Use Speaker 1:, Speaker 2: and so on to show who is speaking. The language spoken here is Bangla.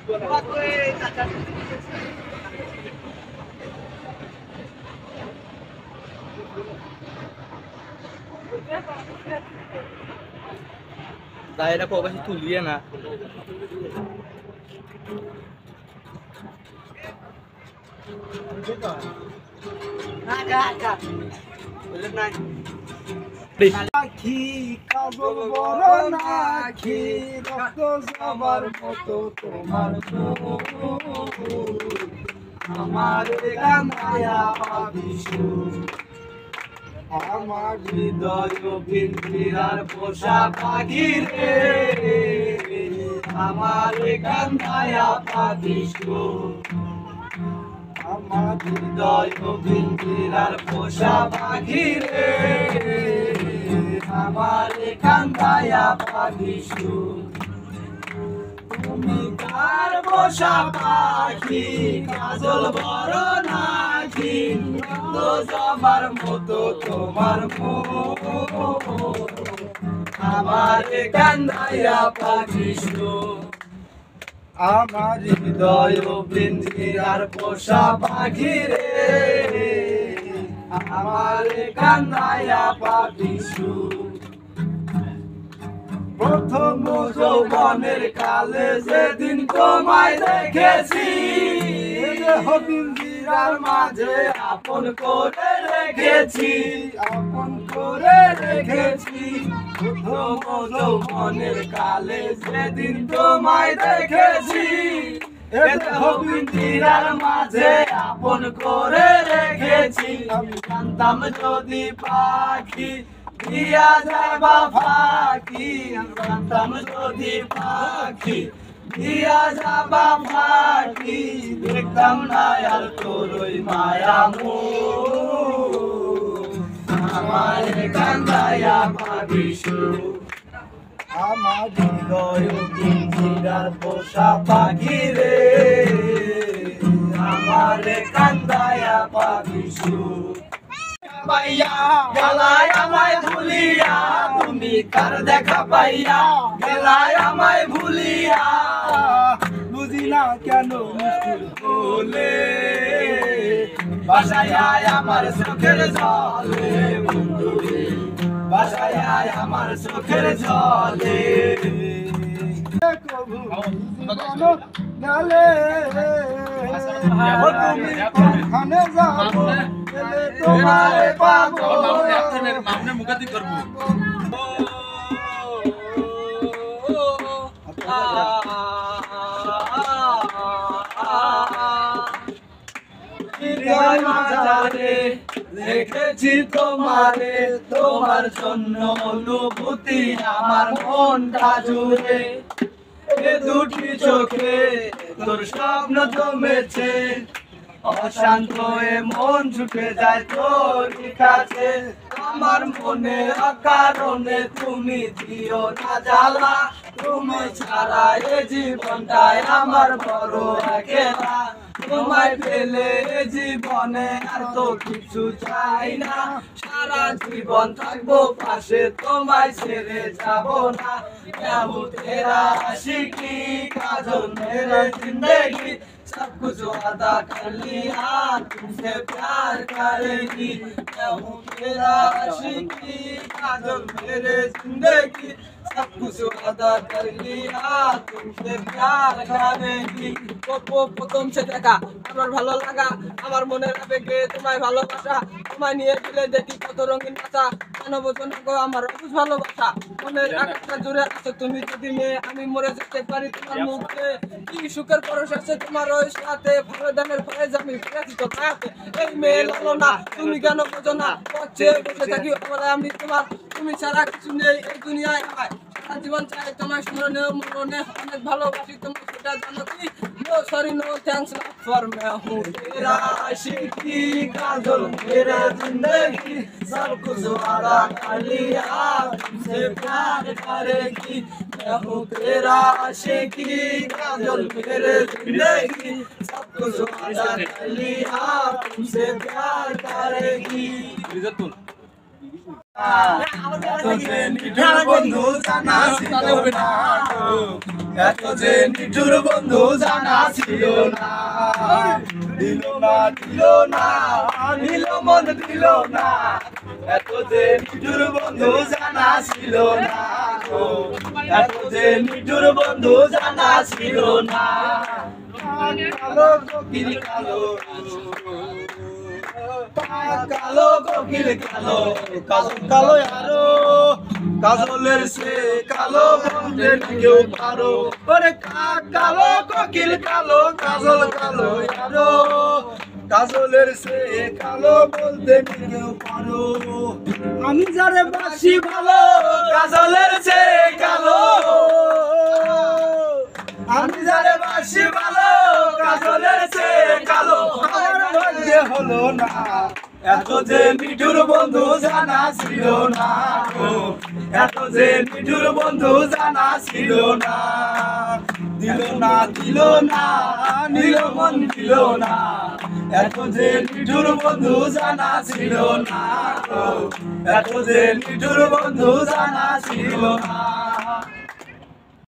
Speaker 1: Daerah kok masih tulian ah. Ada. Boleh naik.
Speaker 2: আখি কাজল বড় নাখি রক্ত যাবার মতো তোমার আমার গানায়া পাবিসু আমার হৃদয় পিঞ্জিরার পোষা পাখি রে আমার গানায়া পাবিসু আমার হৃদয় পিঞ্জিরার পোষা পাখি রে আমার কান্দায়া পাখিসু তুমি কার পোষা পাখি কাজল বড় নাকি তো যাবার মতো তোমার আমার কান্দায়া পাখিসু আমার হৃদয় পিঞ্জিরার পোষা পাখি রে আমার কান্দায়া পাখিসু প্রথম যৌবনের কালে যেদিন তোমায় দেখেছি পিঞ্জিরার মাঝে আপন করে রেখেছি প্রথম যৌবনের কালে যেদিন তোমায় দেখেছি পিঞ্জিরার মাঝে আপন করে রেখেছি আমি জানতাম যদি পাখি দিয়া যাবা ফাঁকি জানতাম যদি পাখি দিয়া যাবা ফাঁকি দেখতাম না আর তোরই মায়া আমার কান্দায়া পাখিসু আমার হৃদয় পিঞ্জিরার পোষা পাখি রে আমার কান্দায়া পাখিসু পাইয়া গলায় আমায় ভুলিয়া তুমি কার দেখা পাইয়া গলায় আমায় ভুলিয়া বুঝি না কেন মুশকিল বলে বাসায় আমার চোখের জলে বন্ধুরে বাসায় আমার চোখের জলে গেলে তুমি কোনখানে যাবো তোমারে পাবো মামনে মুখাতি করবো দেখেছি তোমারে তোমার জন্য অনুভূতি আমার মনটা জুড়ে এ দুটি চোখে তোর স্বপ্ন জমেছে অশান্ত এ মন ছুটে যায় তোর কাছে আমার মনে অকারণে তুমি দিও না জ্বালা তুমি ছাড়া এ জীবনটাই আমার বড় একেলা তোমায় পেলে জীবনে আর তো কিছু চাই না সারা জীবন থাকবো পাশে তোমায় ছেড়ে যাব না কেউ তেরা আশিকি কাজল মেরে জিंदगी सब कुछ वादा कर लिया तुमसे प्यार करेगी मैं हूँ तेरा आशिकी काजल मेरे जिंदगी सब कुछ वादा कर लिया तुमसे प्यार करेगी প্রথম সে দেখা আমার ভালো লাগা আমার মনের আবেগে তোমায় ভালোবাসা তোমায় নিয়ে গেলে দেখি কত রঙিন ভাষা কেন বোঝো না গো আমার অবুঝ ভালোবাসা মনের আকাশটা জুড়ে আছে তুমি যদি মেয়ে আমি মরে যেতে পারি তোমার মুখে কি সুখের পরশ আছে তোমার ওই সাথে ফরদানের ফয়েজ আমি ফিরেছি তো পাতে এই মেয়ে লালো না তুমি কেন বোঝো না পথে বসে থাকি বলে আমি তোমার তুমি ছাড়া কিছু নেই এই দুনিয়ায় সারা জীবন চাই তোমার স্মরণে মরণে অনেক ভালোবাসি তুমি সেটা জানো কি no sorry no thanks for मैं हूँ तेरा आशिकी काजल मेरा जिंदगी सब कुछ वादा कर लिया तुमसे प्यार करेगी मैं हूँ तेरा आशिकी काजल मेरे जिंदगी सब कुछ वादा कर लिया तुमसे प्यार करेगी এত যে নিঠুর বন্ধু জানা ছিল না, এত যে নিঠুর বন্ধু জানা ছিল না। দিল না দিল না দিল মন দিল না, এত যে নিঠুর বন্ধু জানা ছিল না, এত যে নিঠুর বন্ধু জানা ছিল না। কালো কোকিল কালো, কালো কোকিল কালো, কাজল কালো আরো, কাজলের সে কালো বলতে কেউ পারো। ওরে কালো কোকিল কালো, কাজল কালো আরো, কাজলের সে কালো বলতে কেউ পারো। আমি যারে বাসি ভালো, কাজলের সে কালো, আমি যারে বাসি ভালো, কাজলের সে কালো। আমার ভাগ্যে হলো না, এত যে নিঠুর বন্ধু জানা ছিল না, এত যে নিঠুর বন্ধু জানা ছিল না। দিল না দিল না নীল মন দিল না, এত যে নিঠুর বন্ধু জানা ছিল না, এত যে নিঠুর বন্ধু জানা ছিল না।